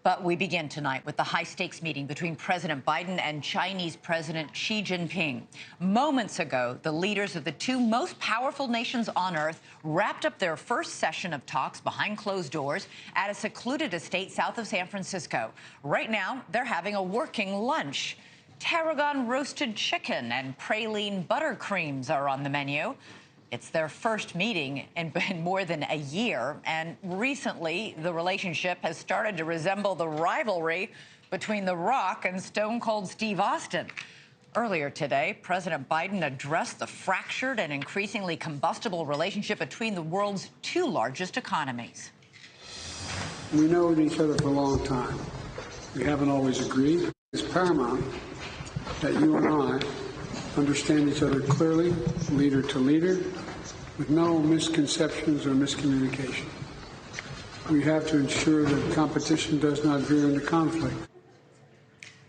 But we begin tonight with the high-stakes meeting between President Biden and Chinese President Xi Jinping. Moments ago, the leaders of the two most powerful nations on Earth wrapped up their first session of talks behind closed doors at a secluded estate south of San Francisco. Right now, they're having a working lunch. Tarragon roasted chicken and praline buttercreams are on the menu. It's their first meeting in more than a year, and recently the relationship has started to resemble the rivalry between The Rock and Stone Cold Steve Austin. Earlier today, President Biden addressed the fractured and increasingly combustible relationship between the world's two largest economies. We know each other for a long time. We haven't always agreed. It's paramount that you and I understand each other clearly, leader to leader, with no misconceptions or miscommunication. We have to ensure that competition does not veer into conflict.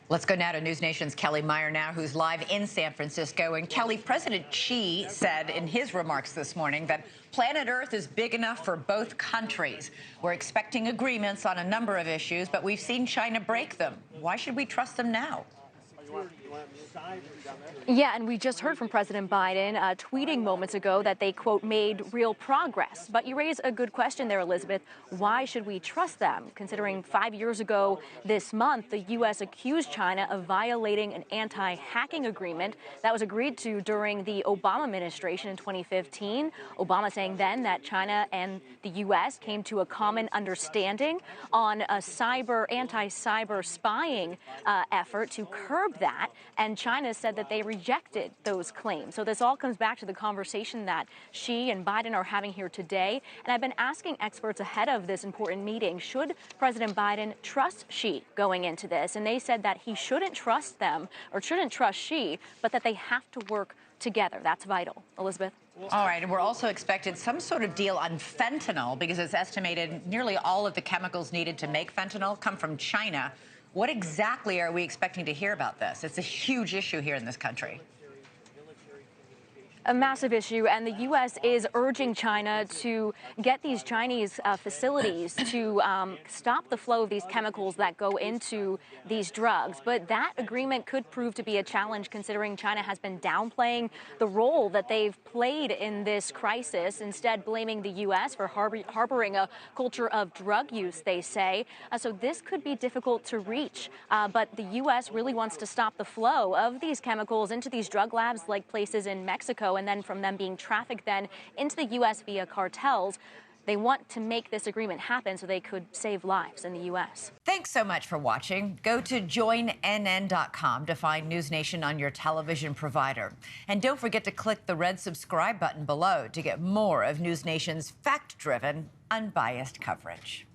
Let's go now to NewsNation's Kellie Meyer now, who's live in San Francisco. And Kellie, President Xi said in his remarks this morning that planet Earth is big enough for both countries. We're expecting agreements on a number of issues, but we've seen China break them. Why should we trust them now? Yeah, and we just heard from President Biden tweeting moments ago that they, quote, made real progress. But you raise a good question there, Elizabeth. Why should we trust them? Considering 5 years ago this month, the U.S. accused China of violating an anti-hacking agreement that was agreed to during the Obama administration in 2015. Obama saying then that China and the U.S. came to a common understanding on a anti-cyber spying effort to curb that. And China said that they rejected those claims. So this all comes back to the conversation that Xi and Biden are having here today. And I've been asking experts ahead of this important meeting, should President Biden trust Xi going into this? And they said that he shouldn't trust them or shouldn't trust Xi, but that they have to work together. That's vital. Elizabeth? All right, and we're also expected some sort of deal on fentanyl because it's estimated nearly all of the chemicals needed to make fentanyl come from China. What exactly are we expecting to hear about this? It's a huge issue here in this country. A massive issue, and the U.S. is urging China to get these Chinese facilities to stop the flow of these chemicals that go into these drugs. But that agreement could prove to be a challenge considering China has been downplaying the role that they've played in this crisis, instead blaming the U.S. for harboring a culture of drug use, they say. So this could be difficult to reach, but the U.S. really wants to stop the flow of these chemicals into these drug labs like places in Mexico, and then from them being trafficked then into the U.S. via cartels. They want to make this agreement happen so they could save lives in the U.S. Thanks so much for watching. Go to joinnn.com to find NewsNation on your television provider. And don't forget to click the red subscribe button below to get more of NewsNation's fact-driven, unbiased coverage.